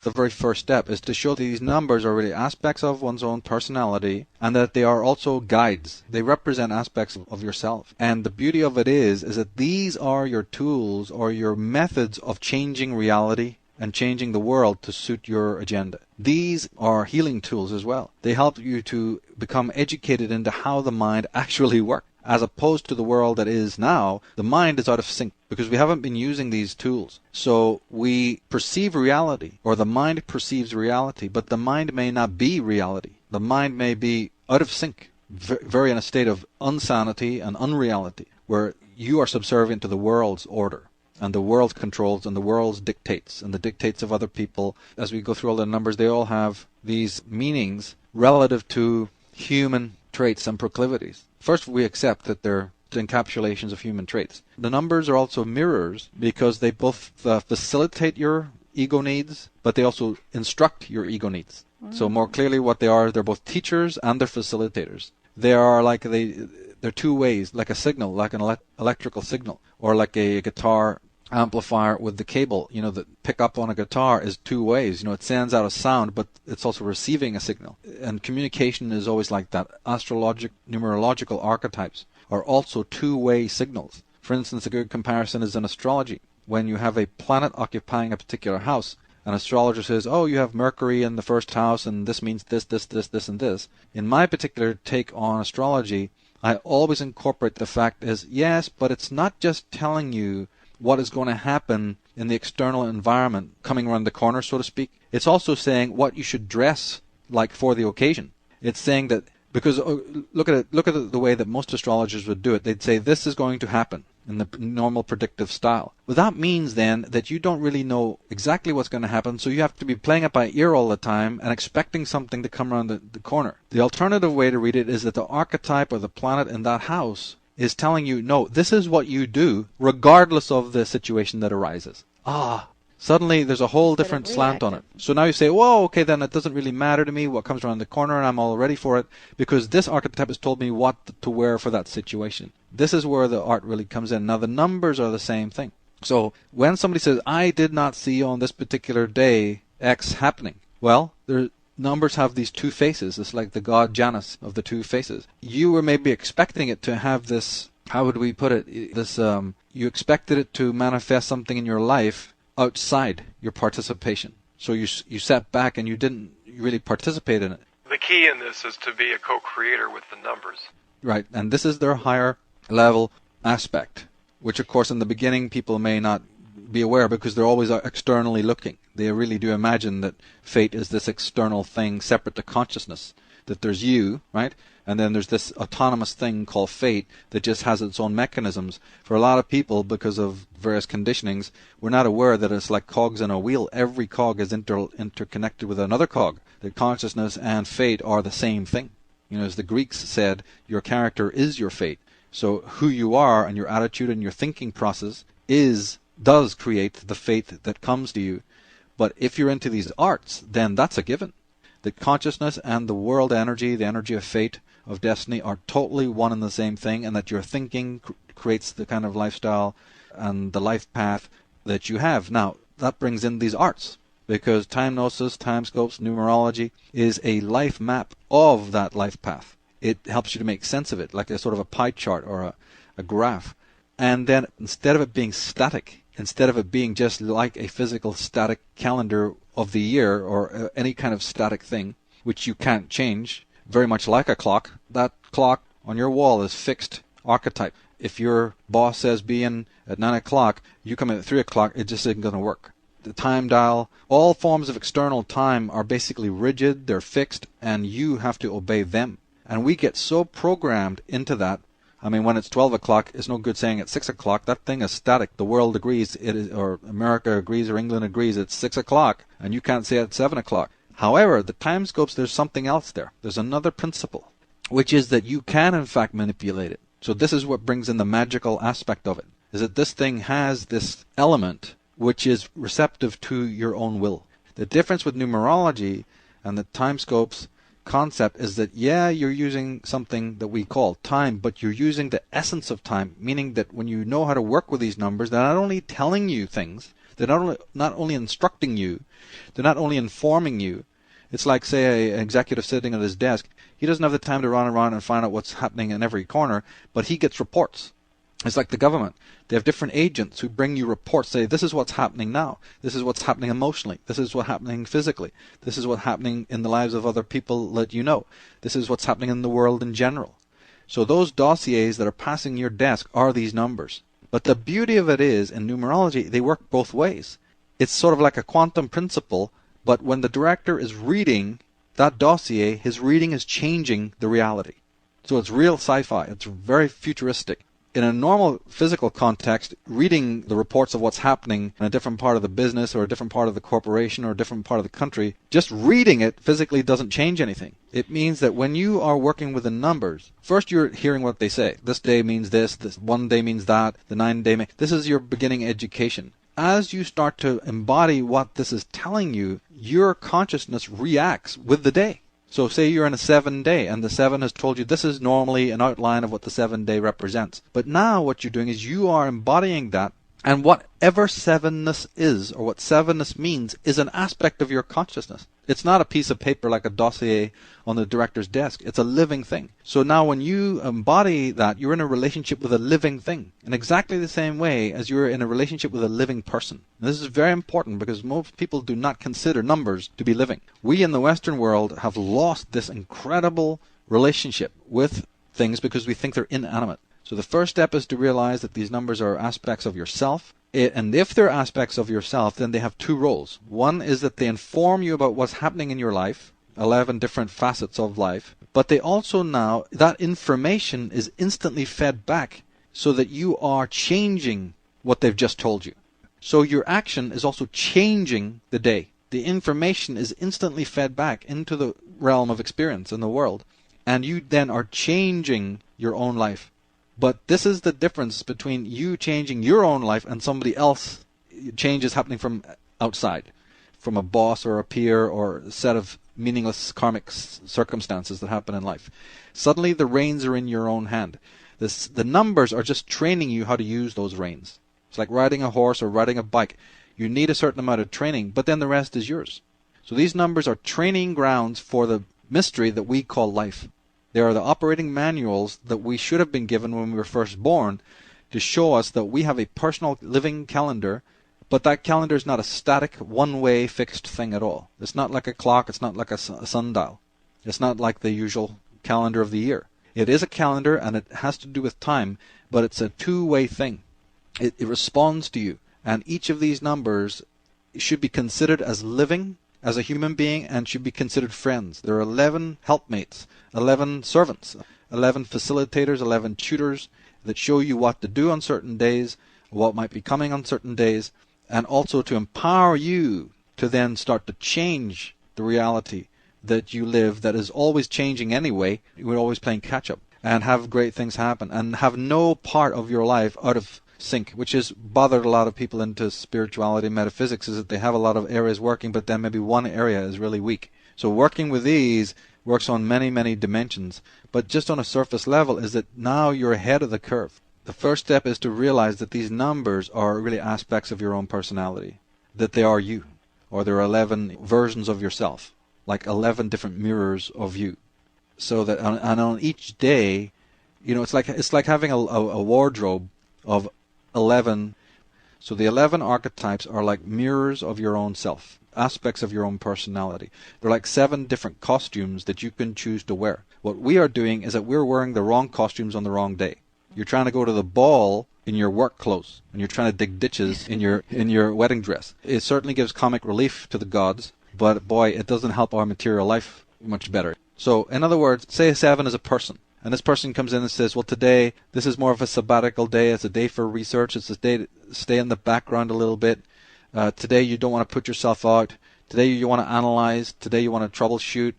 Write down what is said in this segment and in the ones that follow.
the very first step is to show that these numbers are really aspects of one's own personality and that they are also guides. They represent aspects of yourself. And the beauty of it is that these are your tools or your methods of changing reality and changing the world to suit your agenda. These are healing tools as well. They help you to become educated into how the mind actually works. As opposed to the world that is now, the mind is out of sync because we haven't been using these tools. So we perceive reality, or the mind perceives reality, but the mind may not be reality. The mind may be out of sync, very in a state of insanity and unreality, where you are subservient to the world's order, and the world controls, and the world dictates, and the dictates of other people. As we go through all the numbers, they all have these meanings relative to human traits and proclivities. First, we accept that they're encapsulations of human traits. The numbers are also mirrors because they both facilitate your ego needs, but they also instruct your ego needs. So more clearly what they are, they're both teachers and they're facilitators. They are like they're two ways, like a signal, like an electrical signal, or like a guitar amplifier with the cable. The pick up on a guitar is two ways. It sends out a sound, but it's also receiving a signal. And communication is always like that. Numerological archetypes are also two-way signals. For instance, a good comparison is in astrology. When you have a planet occupying a particular house, an astrologer says, oh, you have Mercury in the first house, and this means this, and this. In my particular take on astrology, I always incorporate the fact is, yes, but it's not just telling you what is going to happen in the external environment coming around the corner, so to speak. It's also saying what you should dress like for the occasion. It's saying that, because look at the way that most astrologers would do it. They'd say this is going to happen in the normal predictive style. Well, that means then that you don't really know exactly what's going to happen, so you have to be playing it by ear all the time and expecting something to come around the corner. The alternative way to read it is that the archetype or the planet in that house is telling you, no, this is what you do regardless of the situation that arises. Suddenly there's a whole different slant on it. So now you say, whoa, okay, then it doesn't really matter to me what comes around the corner, and I'm all ready for it because this archetype has told me what to wear for that situation. This is where the art really comes in. Now the numbers are the same thing. So when somebody says, I did not see on this particular day X happening, well, numbers have these two faces. It's like the god Janus of the two faces. You were maybe expecting it to have this, how would we put it, this, you expected it to manifest something in your life outside your participation. So you sat back and you didn't really participate in it. The key in this is to be a co-creator with the numbers. Right, and this is their higher level aspect, which of course in the beginning people may not be aware because they're always externally looking. They really do imagine that fate is this external thing separate to consciousness, that there's you, right? And then there's this autonomous thing called fate that just has its own mechanisms. For a lot of people, because of various conditionings, we're not aware that it's like cogs in a wheel. Every cog is interconnected with another cog. That consciousness and fate are the same thing. As the Greeks said, your character is your fate. So who you are and your attitude and your thinking process does create the fate that comes to you. But if you're into these arts, then that's a given. The consciousness and the world energy, the energy of fate, of destiny, are totally one and the same thing, and that your thinking creates the kind of lifestyle and the life path that you have. Now, that brings in these arts, because Timegnosis, Timescopes, Numerology is a life map of that life path. It helps you to make sense of it, like a sort of a pie chart or a graph. And then instead of it being static, instead of it being just like a physical static calendar of the year or any kind of static thing, which you can't change, very much like a clock, that clock on your wall is fixed archetype. If your boss says be in at 9 o'clock, you come in at 3 o'clock, it just isn't going to work. The time dial, all forms of external time are basically rigid, they're fixed, and you have to obey them. And we get so programmed into that. I mean, when it's 12 o'clock, it's no good saying it's 6 o'clock. That thing is static. The world agrees, it is, or America agrees, or England agrees it's 6 o'clock, and you can't say it's 7 o'clock. However, the timescopes, there's something else there. There's another principle, which is that you can, in fact, manipulate it. So this is what brings in the magical aspect of it, is that this thing has this element which is receptive to your own will. The difference with numerology and the timescopes concept is that, yeah, you're using something that we call time, but you're using the essence of time, meaning that when you know how to work with these numbers, they're not only telling you things, They're not only instructing you, they're not only informing you. It's like, say, an executive sitting at his desk. He doesn't have the time to run around and find out what's happening in every corner, but he gets reports. It's like the government. They have different agents who bring you reports, say, this is what's happening now. This is what's happening emotionally. This is what's happening physically. This is what's happening in the lives of other people that you know. This is what's happening in the world in general. So those dossiers that are passing your desk are these numbers. But the beauty of it is, in numerology, they work both ways. It's sort of like a quantum principle, but when the director is reading that dossier, his reading is changing the reality. So it's real sci-fi. It's very futuristic. In a normal physical context, reading the reports of what's happening in a different part of the business or a different part of the corporation or a different part of the country, just reading it physically doesn't change anything. It means that when you are working with the numbers, first you're hearing what they say. This day means this 1 day means that, the 9 day this is your beginning education. As you start to embody what this is telling you, your consciousness reacts with the day. So say you're in a 7 day and the 7 has told you this is normally an outline of what the 7 day represents. But now what you're doing is you are embodying that, and whatever sevenness is or what sevenness means is an aspect of your consciousness. It's not a piece of paper like a dossier on the director's desk. It's a living thing. So now when you embody that, you're in a relationship with a living thing in exactly the same way as you're in a relationship with a living person. And this is very important because most people do not consider numbers to be living. We in the Western world have lost this incredible relationship with things because we think they're inanimate. So the first step is to realize that these numbers are aspects of yourself. And if they're aspects of yourself, then they have two roles. One is that they inform you about what's happening in your life, 11 different facets of life. But they also now, that information is instantly fed back so that you are changing what they've just told you. So your action is also changing the day. The information is instantly fed back into the realm of experience in the world. And you then are changing your own life. But this is the difference between you changing your own life and somebody else. Change is happening from outside, from a boss or a peer or a set of meaningless karmic circumstances that happen in life. Suddenly the reins are in your own hand. The numbers are just training you how to use those reins. It's like riding a horse or riding a bike. You need a certain amount of training, but then the rest is yours. So these numbers are training grounds for the mystery that we call life. They are the operating manuals that we should have been given when we were first born to show us that we have a personal living calendar, but that calendar is not a static, one-way fixed thing at all. It's not like a clock. It's not like a sundial. It's not like the usual calendar of the year. It is a calendar, and it has to do with time, but it's a two-way thing. It responds to you, and each of these numbers should be considered as living as a human being and should be considered friends. There are 11 helpmates, 11 servants, 11 facilitators, 11 tutors that show you what to do on certain days, what might be coming on certain days, and also to empower you to then start to change the reality that you live that is always changing anyway. We're always playing catch up and have great things happen and have no part of your life out of sync, which has bothered a lot of people into spirituality and metaphysics, is that they have a lot of areas working, but then maybe one area is really weak. So working with these works on many, many dimensions, but just on a surface level is that now you're ahead of the curve. The first step is to realize that these numbers are really aspects of your own personality, that they are you, or there are 11 versions of yourself, like 11 different mirrors of you. So that on each day, it's like having a wardrobe of 11. So the 11 archetypes are like mirrors of your own self, aspects of your own personality. They're like 7 different costumes that you can choose to wear. What we are doing is that we're wearing the wrong costumes on the wrong day. You're trying to go to the ball in your work clothes, and you're trying to dig ditches in your wedding dress. It certainly gives comic relief to the gods, but boy, it doesn't help our material life much better. So in other words, say a 7 is a person. And this person comes in and says, well, today, this is more of a sabbatical day. It's a day for research. It's a day to stay in the background a little bit. Today, you don't want to put yourself out. Today, you want to analyze. Today, you want to troubleshoot.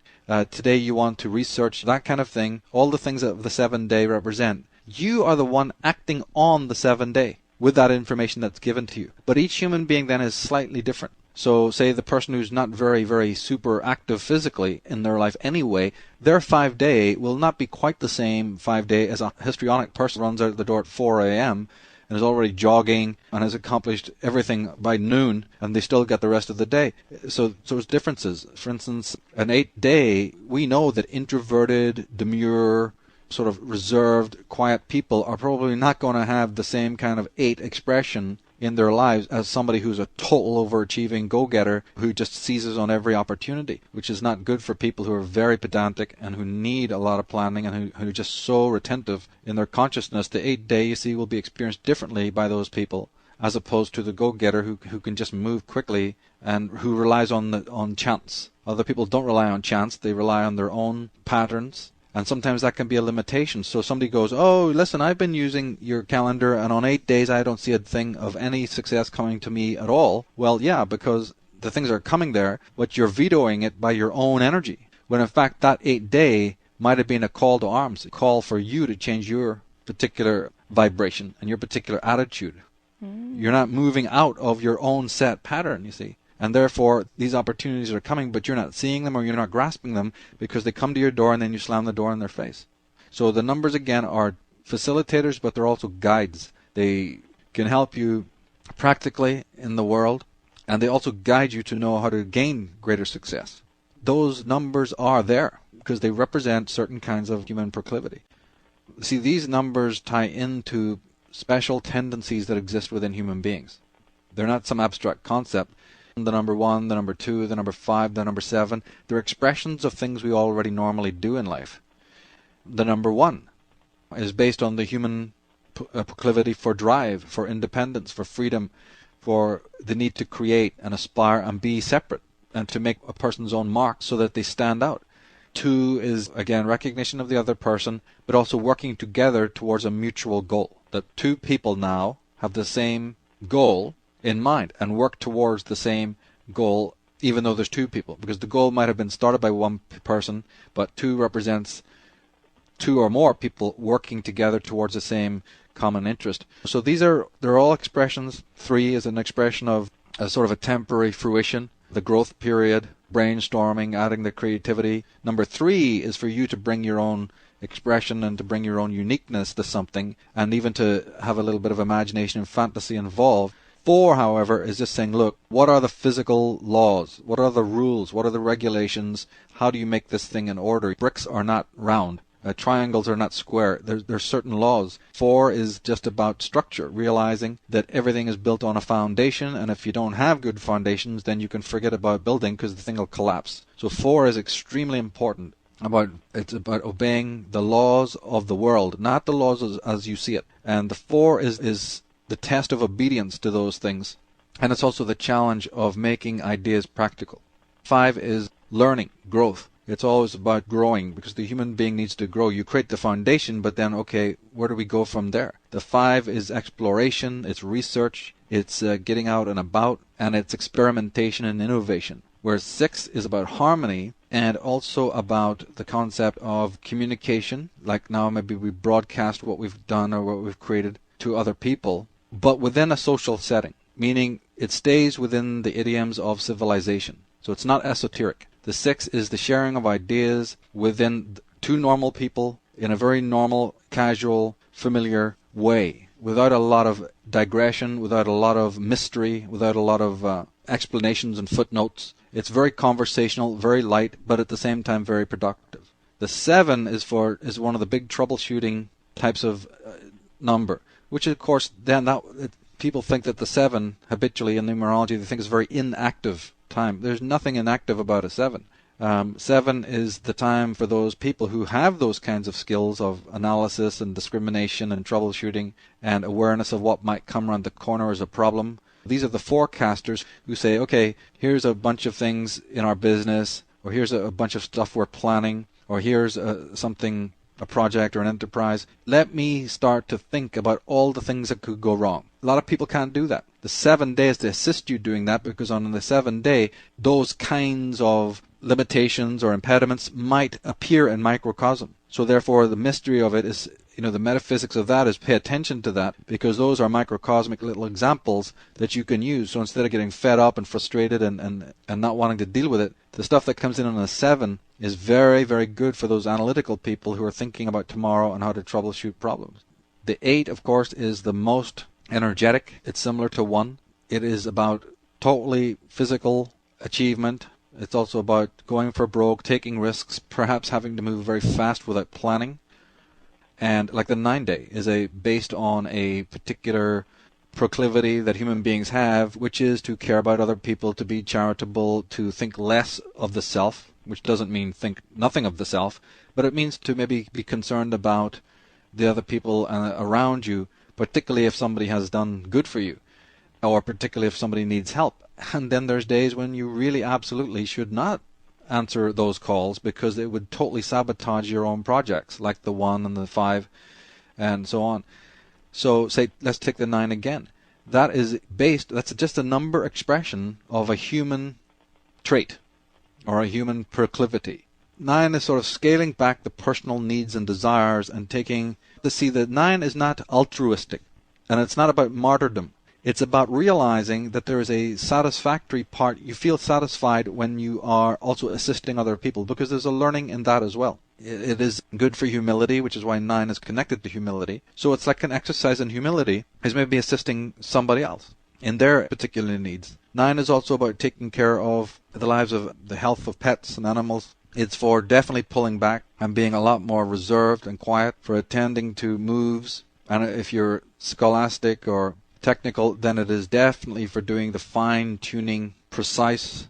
Today, you want to research, that kind of thing. All the things that the 7 day represent. You are the one acting on the 7 day with that information that's given to you. But each human being then is slightly different. So say the person who's not very, very super active physically in their life anyway, their 5 day will not be quite the same 5 day as a histrionic person runs out the door at 4 a.m. and is already jogging and has accomplished everything by noon, and they still get the rest of the day. So there's differences. For instance, an 8-day, we know that introverted, demure, sort of reserved, quiet people are probably not going to have the same kind of 8 expression in their lives as somebody who's a total overachieving go-getter who just seizes on every opportunity, which is not good for people who are very pedantic and who need a lot of planning and who are just so retentive in their consciousness. The 8-day, you see, will be experienced differently by those people as opposed to the go-getter who can just move quickly and who relies on chance. Other people don't rely on chance. They rely on their own patterns. And sometimes that can be a limitation. So somebody goes, oh, listen, I've been using your calendar, and on 8 days I don't see a thing of any success coming to me at all. Well, yeah, because the things are coming there, but you're vetoing it by your own energy. When in fact that 8-day might have been a call to arms, a call for you to change your particular vibration and your particular attitude. You're not moving out of your own set pattern, you see. And therefore, these opportunities are coming, but you're not seeing them or you're not grasping them because they come to your door and then you slam the door in their face. So the numbers, again, are facilitators, but they're also guides. They can help you practically in the world, and they also guide you to know how to gain greater success. Those numbers are there because they represent certain kinds of human proclivity. See, these numbers tie into special tendencies that exist within human beings. They're not some abstract concept. The number 1, the number 2, the number 5, the number 7, they're expressions of things we already normally do in life. The number 1 is based on the human proclivity for drive, for independence, for freedom, for the need to create and aspire and be separate and to make a person's own mark so that they stand out. 2 is, again, recognition of the other person, but also working together towards a mutual goal. That 2 people now have the same goal in mind and work towards the same goal, even though there's 2 people, because the goal might have been started by 1 person, but 2 represents 2 or more people working together towards the same common interest. So they're all expressions. 3 is an expression of a sort of a temporary fruition, the growth period, brainstorming, adding the creativity. Number 3 is for you to bring your own expression and to bring your own uniqueness to something, and even to have a little bit of imagination and fantasy involved. 4, however, is just saying, look, what are the physical laws? What are the rules? What are the regulations? How do you make this thing in order? Bricks are not round. Triangles are not square. There's certain laws. 4 is just about structure, realizing that everything is built on a foundation, and if you don't have good foundations, then you can forget about building because the thing will collapse. So 4 is extremely important. It's about obeying the laws of the world, not the laws as you see it. And the 4 is the test of obedience to those things, and it's also the challenge of making ideas practical. 5 is learning, growth. It's always about growing because the human being needs to grow. You create the foundation, but then, okay, where do we go from there? The 5 is exploration, it's research, it's getting out and about, and it's experimentation and innovation. Whereas 6 is about harmony and also about the concept of communication, like now maybe we broadcast what we've done or what we've created to other people, but within a social setting, meaning it stays within the idioms of civilization. So it's not esoteric. The 6 is the sharing of ideas within 2 normal people in a very normal, casual, familiar way, without a lot of digression, without a lot of mystery, without a lot of explanations and footnotes. It's very conversational, very light, but at the same time very productive. The 7 is one of the big troubleshooting types of number, which of course then people think that the 7 habitually in numerology, they think is very inactive time. There's nothing inactive about a 7. 7 is the time for those people who have those kinds of skills of analysis and discrimination and troubleshooting and awareness of what might come around the corner as a problem. These are the forecasters who say, okay, here's a bunch of things in our business, or here's a bunch of stuff we're planning, or here's a project or an enterprise. Let me start to think about all the things that could go wrong. A lot of people can't do that. The 7 days to assist you doing that, because on the 7th day, those kinds of limitations or impediments might appear in microcosm. So therefore, the mystery of it is, the metaphysics of that is pay attention to that, because those are microcosmic little examples that you can use. So instead of getting fed up and frustrated and not wanting to deal with it, the stuff that comes in on a 7 is very, very good for those analytical people who are thinking about tomorrow and how to troubleshoot problems. The 8, of course, is the most energetic. It's similar to 1. It is about totally physical achievement. It's also about going for broke, taking risks, perhaps having to move very fast without planning. And like the 9-day is based on a particular proclivity that human beings have, which is to care about other people, to be charitable, to think less of the self, which doesn't mean think nothing of the self, but it means to maybe be concerned about the other people around you, particularly if somebody has done good for you, or particularly if somebody needs help. And then there's days when you really absolutely should not answer those calls because it would totally sabotage your own projects, like the 1 and the 5 and so on. So say, let's take the 9 again. That's just a number expression of a human trait or a human proclivity. 9 is sort of scaling back the personal needs and desires and taking to see that 9 is not altruistic and it's not about martyrdom. It's about realizing that there is a satisfactory part. You feel satisfied when you are also assisting other people because there's a learning in that as well. It is good for humility, which is why 9 is connected to humility. So it's like an exercise in humility is maybe assisting somebody else in their particular needs. 9 is also about taking care of the lives of the health of pets and animals. It's for definitely pulling back and being a lot more reserved and quiet, for attending to moves. And if you're scholastic or technical, then it is definitely for doing the fine-tuning, precise,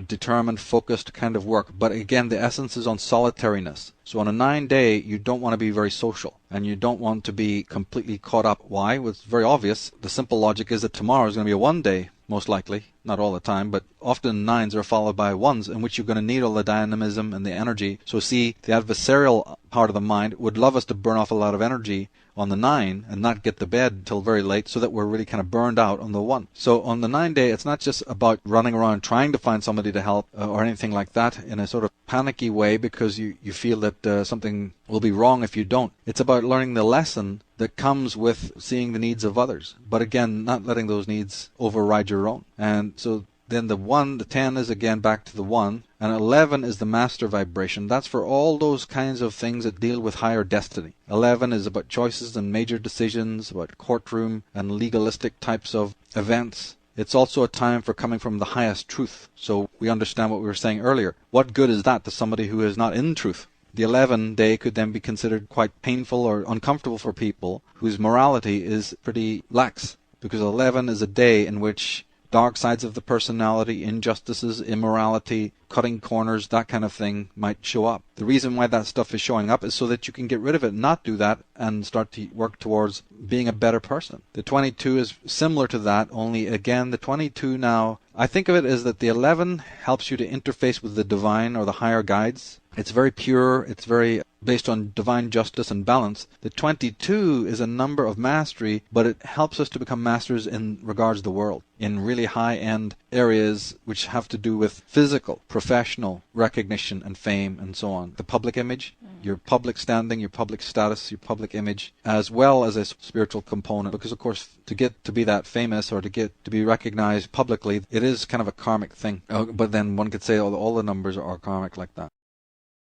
determined, focused kind of work. But again, the essence is on solitariness. So on a 9-day, you don't want to be very social, and you don't want to be completely caught up. Why? Well, it's very obvious. The simple logic is that tomorrow is going to be a 1-day, most likely. Not all the time, but often 9s are followed by 1s, in which you're going to need all the dynamism and the energy. So see, the adversarial part of the mind would love us to burn off a lot of energy on the 9 and not get to bed till very late, so that we're really kind of burned out on the 1. So on the 9-day, it's not just about running around trying to find somebody to help or anything like that in a sort of panicky way because you feel that something will be wrong if you don't. It's about learning the lesson that comes with seeing the needs of others, but again, not letting those needs override your own. And so then the 10 is again back to the 1, and 11 is the master vibration. That's for all those kinds of things that deal with higher destiny. 11 is about choices and major decisions, about courtroom and legalistic types of events. It's also a time for coming from the highest truth. So we understand what we were saying earlier. What good is that to somebody who is not in truth? The 11-day could then be considered quite painful or uncomfortable for people whose morality is pretty lax, because 11 is a day in which dark sides of the personality, injustices, immorality, cutting corners, that kind of thing might show up. The reason why that stuff is showing up is so that you can get rid of it, not do that, and start to work towards being a better person. The 22 is similar to that, only again, the 22 now, I think of it as that the 11 helps you to interface with the divine or the higher guides. It's very pure, it's very based on divine justice and balance. The 22 is a number of mastery, but it helps us to become masters in regards to the world, in really high-end areas which have to do with physical, professional recognition and fame and so on. The public image, your public standing, your public status, your public image, as well as a spiritual component. Because, of course, to get to be that famous or to get to be recognized publicly, it is kind of a karmic thing. But then one could say all the numbers are karmic like that.